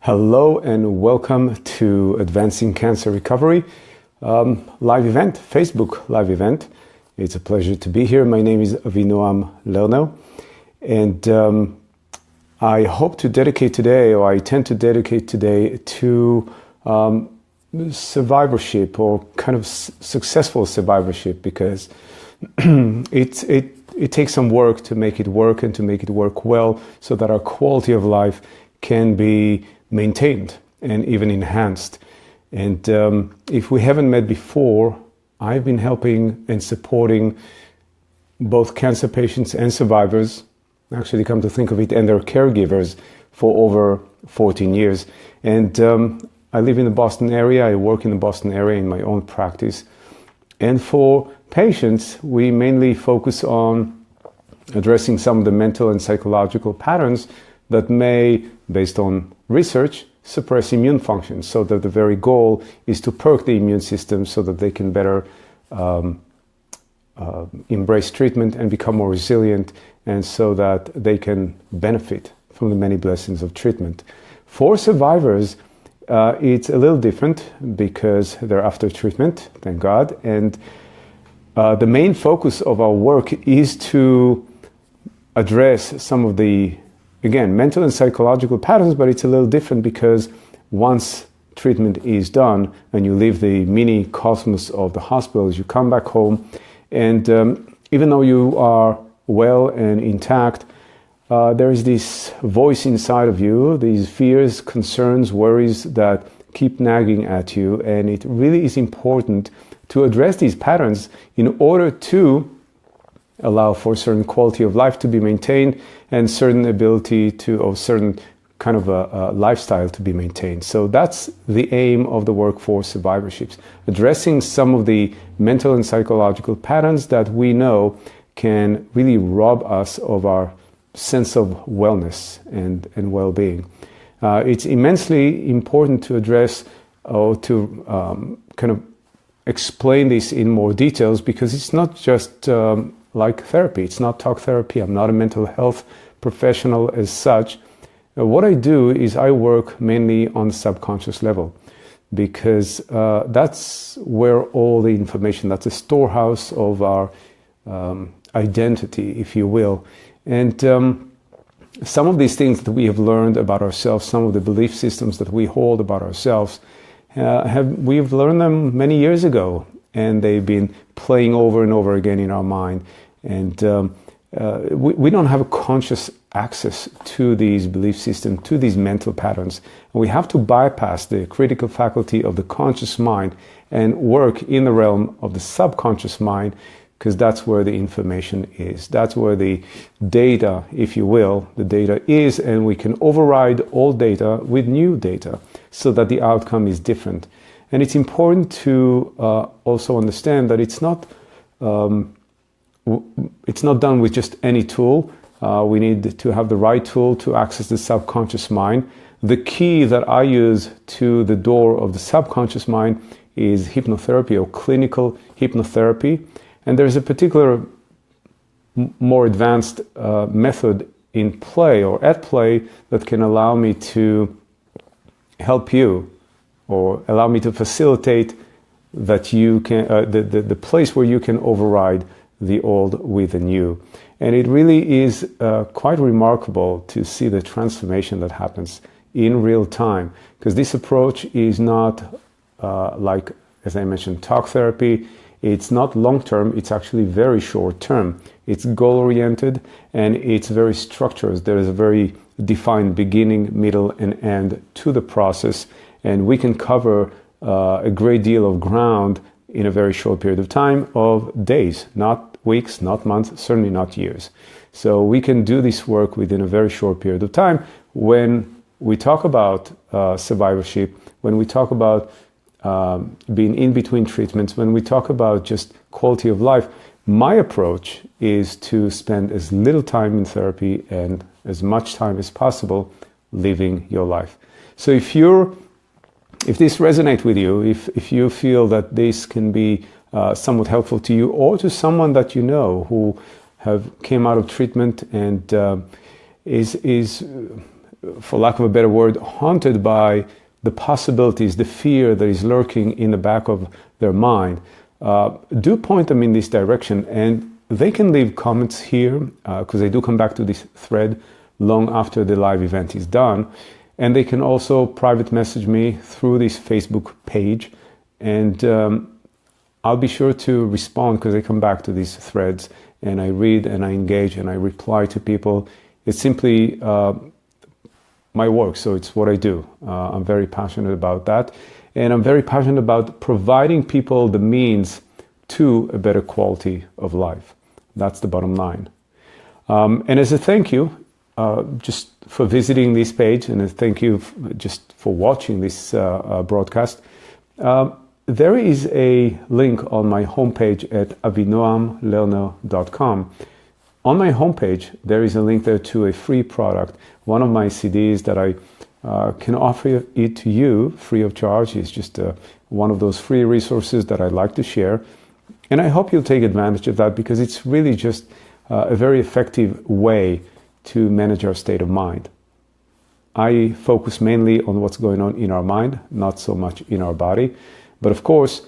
Hello and welcome to Advancing Cancer Recovery live event, Facebook live event. It's a pleasure to be here. My name is Avinoam Lerner, and I hope to dedicate today, or I tend to dedicate today to survivorship, or kind of successful survivorship, because it takes some work to make it work and to make it work well, so that our quality of life can be maintained and even enhanced. And if we haven't met before, I've been helping and supporting both cancer patients and survivors, actually come to think of it, and their caregivers for over 14 years. And I live in the Boston area, I work in the Boston area in my own practice. And for patients, we mainly focus on addressing some of the mental and psychological patterns that may, based on research, suppress immune function, so that the very goal is to perk the immune system so that they can better embrace treatment and become more resilient, and so that they can benefit from the many blessings of treatment. For survivors, it's a little different because they're after treatment, thank God, and the main focus of our work is to address some of the, again, mental and psychological patterns, but it's a little different because once treatment is done and you leave the mini cosmos of the hospitals, you come back home, and even though you are well and intact, there is this voice inside of you, these fears, concerns, worries that keep nagging at you, and it really is important to address these patterns in order to allow for a certain quality of life to be maintained and certain ability to, or certain kind of a lifestyle to be maintained. So that's the aim of the work for survivorships, addressing some of the mental and psychological patterns that we know can really rob us of our sense of wellness and well-being. It's immensely important to address, or to kind of explain this in more details, because it's not just like therapy. It's not talk therapy. I'm not a mental health professional as such. What I do is I work mainly on the subconscious level, because that's where all the information, that's a storehouse of our identity, if you will. And some of these things that we have learned about ourselves, some of the belief systems that we hold about ourselves, we've learned them many years ago, and they've been playing over and over again in our mind. And we don't have a conscious access to these belief systems, to these mental patterns. And we have to bypass the critical faculty of the conscious mind and work in the realm of the subconscious mind, because that's where the information is. That's where the data, if you will, the data is, and we can override old data with new data so that the outcome is different. And it's important to also understand that it's not done with just any tool. We need to have the right tool to access the subconscious mind. The key that I use to the door of the subconscious mind is hypnotherapy, or clinical hypnotherapy. And there's a particular more advanced method in play, or at play, that can allow me to help you, or allow me to facilitate that you can, the place where you can override the old with the new. And it really is quite remarkable to see the transformation that happens in real time, because this approach is not like, as I mentioned, talk therapy. It's not long-term, it's actually very short-term. It's goal-oriented, and it's very structured. There is a very defined beginning, middle, and end to the process, and we can cover a great deal of ground in a very short period of time, of days, not weeks, not months, certainly not years. So we can do this work within a very short period of time. When we talk about survivorship, when we talk about being in between treatments, when we talk about just quality of life, my approach is to spend as little time in therapy and as much time as possible living your life. So if this resonates with you, if you feel that this can be somewhat helpful to you, or to someone that you know who have came out of treatment and is for lack of a better word, haunted by the possibilities, the fear that is lurking in the back of their mind, do point them in this direction. And they can leave comments here, because I do come back to this thread long after the live event is done. And they can also private message me through this Facebook page. And I'll be sure to respond, because I come back to these threads and I read and I engage and I reply to people. It's simply my work, so it's what I do. I'm very passionate about that. And I'm very passionate about providing people the means to a better quality of life. That's the bottom line. And as a thank you, just for visiting this page, and a thank you just for watching this broadcast, there is a link on my homepage at avinoamlerner.com. On my homepage, there is a link there to a free product, one of my CDs that I can offer it to you free of charge. It's just one of those free resources that I like to share. And I hope you'll take advantage of that, because it's really just a very effective way to manage our state of mind. I focus mainly on what's going on in our mind, not so much in our body. But of course,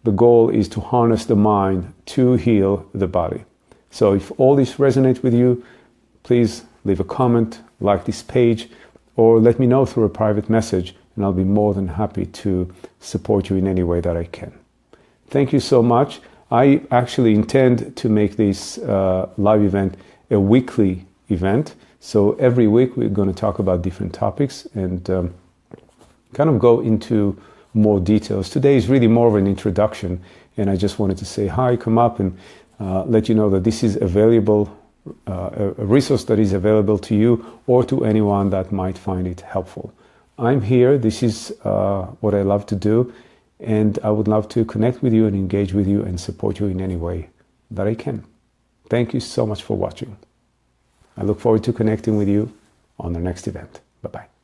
the goal is to harness the mind to heal the body. So if all this resonates with you, please leave a comment, like this page, or let me know through a private message, and I'll be more than happy to support you in any way that I can. Thank you so much. I actually intend to make this live event a weekly event. So every week we're going to talk about different topics and kind of go into more details. Today is really more of an introduction, and I just wanted to say hi, come up and let you know that this is available, a resource that is available to you or to anyone that might find it helpful. I'm here. This is what I love to do, and I would love to connect with you and engage with you and support you in any way that I can. Thank you so much for watching. I look forward to connecting with you on the next event. Bye-bye.